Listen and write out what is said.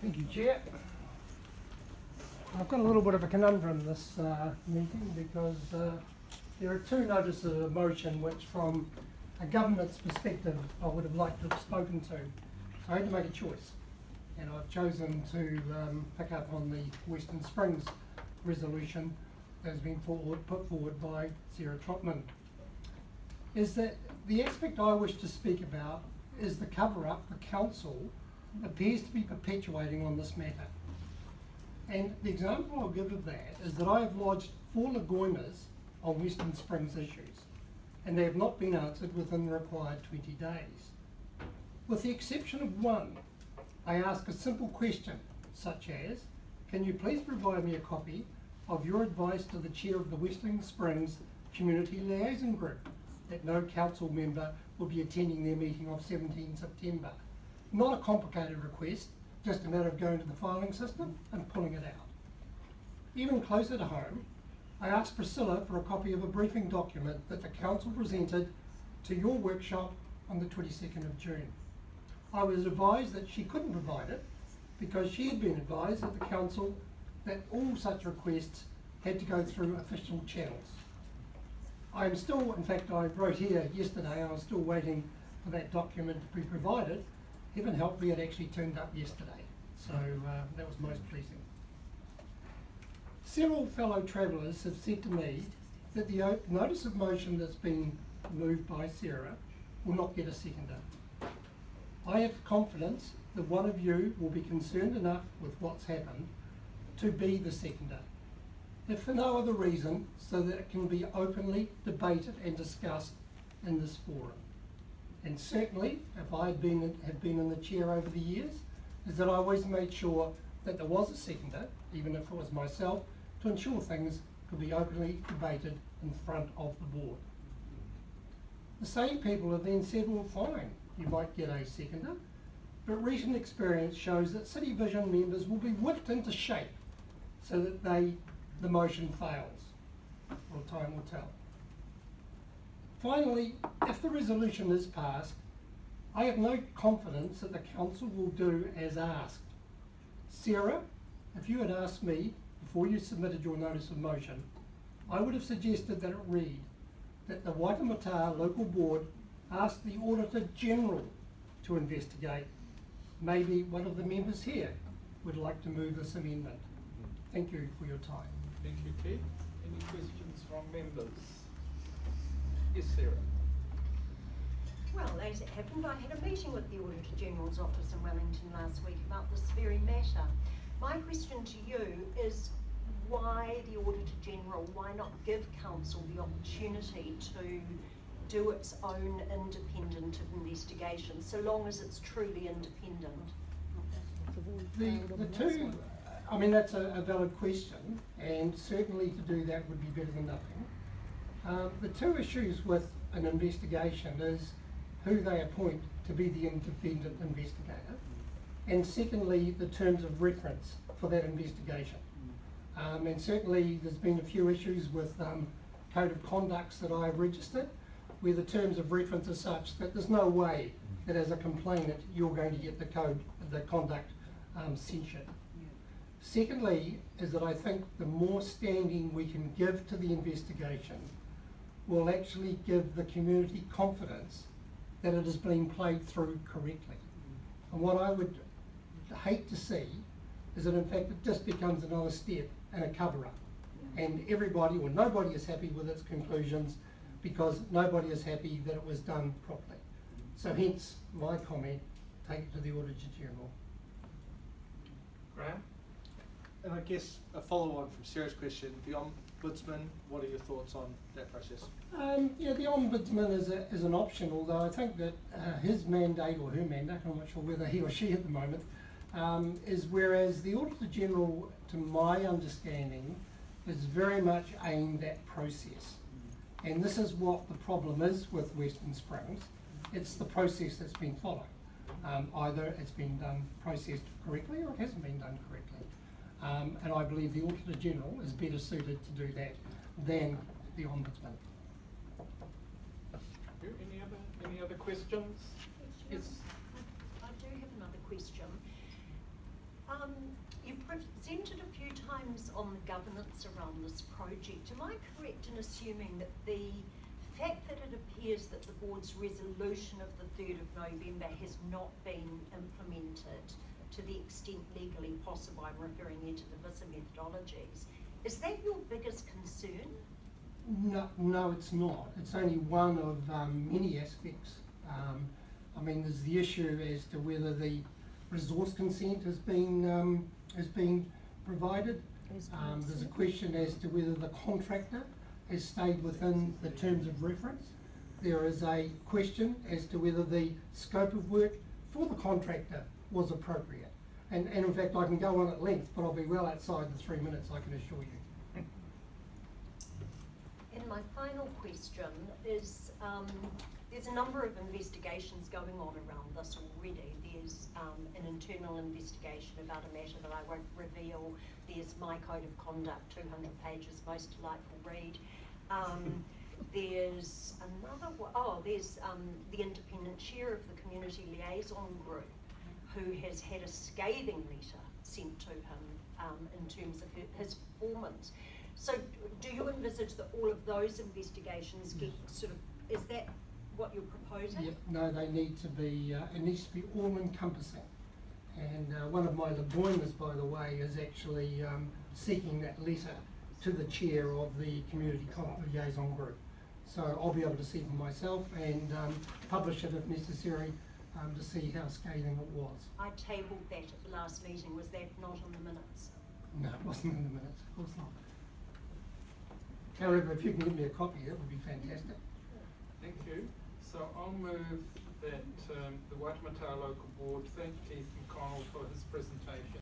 Thank you, Chair. I've got a little bit of a conundrum this meeting because there are two notices of motion which from a government's perspective I would have liked to have spoken to. So I had to make a choice, and I've chosen to pick up on the Western Springs resolution that has been put forward by Sarah Trotman. Is that the aspect I wish to speak about is the cover-up the council appears to be perpetuating on this matter. And the example I'll give of that is that I have lodged 4 Lagoimas on Western Springs issues, and they have not been answered within the required 20 days. With the exception of one, I ask a simple question, such as, can you please provide me a copy of your advice to the chair of the Western Springs Community Liaison Group that no council member will be attending their meeting of 17 September. Not a complicated request, just a matter of going to the filing system and pulling it out. Even closer to home, I asked Priscilla for a copy of a briefing document that the council presented to your workshop on the 22nd of June. I was advised that she couldn't provide it because she had been advised at the council that all such requests had to go through official channels. I am still, in fact I wrote here yesterday, I was still waiting for that document to be provided. Heaven help me, it actually turned up yesterday, so that was most pleasing. Several fellow travellers have said to me that the notice of motion that's been moved by Sarah will not get a seconder. I have confidence that one of you will be concerned enough with what's happened to be the seconder, if for no other reason, so that it can be openly debated and discussed in this forum. And certainly, if I have been in the chair over the years, is that I always made sure that there was a seconder, even if it was myself, to ensure things could be openly debated in front of the board. The same people have then said, well fine, you might get a seconder, but recent experience shows that City Vision members will be whipped into shape so that the motion fails. Well, time will tell. Finally, if the resolution is passed, I have no confidence that the council will do as asked. Sarah, if you had asked me before you submitted your notice of motion, I would have suggested that it read that the Waitemata local board asked the Auditor-General to investigate. Maybe one of the members here would like to move this amendment. Thank you for your time. Thank you, Kate. Any questions from members? Yes, Sarah. Well, as it happened, I had a meeting with the Auditor-General's office in Wellington last week about this very matter. My question to you is why the Auditor-General, why not give Council the opportunity to do its own independent investigation, so long as it's truly independent? The two, I mean, that's a valid question, and certainly to do that would be better than nothing. The two issues with an investigation is who they appoint to be the independent investigator, and secondly, the terms of reference for that investigation. And certainly there's been a few issues with code of conducts that I've registered, where the terms of reference are such that there's no way that as a complainant you're going to get the conduct censured. Secondly, is that I think the more standing we can give to the investigation will actually give the community confidence that it is being played through correctly. And what I would hate to see is that in fact it just becomes another step in a cover-up. And everybody or nobody is happy with its conclusions because nobody is happy that it was done properly. So hence my comment, take it to the Auditor-General. Graham? And I guess a follow-on from Sarah's question, the Ombudsman, what are your thoughts on that process? Yeah, the Ombudsman is an option, although I think that his mandate, or her mandate, I'm not sure whether he or she at the moment, is whereas the Auditor-General, to my understanding, is very much aimed at process. And this is what the problem is with Western Springs. It's the process that's been followed. Either it's been done, processed correctly, or it hasn't been done correctly. And I believe the Auditor-General is better suited to do that than the Ombudsman. Any other questions? Yes. I do have another question. You've presented a few times on the governance around this project. Am I correct in assuming that the fact that it appears that the board's resolution of the 3rd of November has not been implemented to the extent legally possible, I'm referring here to the VISA methodologies, is that your biggest concern? No, it's not. It's only one of many aspects. I mean, there's the issue as to whether the resource consent has been provided. There's a question as to whether the contractor has stayed within the terms of reference. There is a question as to whether the scope of work for the contractor was appropriate. And in fact, I can go on at length, but I'll be well outside the 3 minutes, I can assure you. And my final question is, there's a number of investigations going on around this already. There's an internal investigation about a matter that I won't reveal. There's my code of conduct, 200 pages, most delightful read. There's another one, there's the independent chair of the community liaison group who has had a scathing letter sent to him in terms of his performance. So do you envisage that all of those investigations get sort of, is that what you're proposing? Yep, no, they need to be, it needs to be all encompassing. And one of my Laboiners, by the way, is actually seeking that letter to the chair of the community liaison group. So I'll be able to see for myself and publish it if necessary to see how scathing it was. I tabled that at the last meeting. Was that not on the minutes? No, it wasn't in the minutes, of course not. However, if you can give me a copy, that would be fantastic. Thank you. So I'll move that the Waitemata Local Board thank Keith McConnell for his presentation.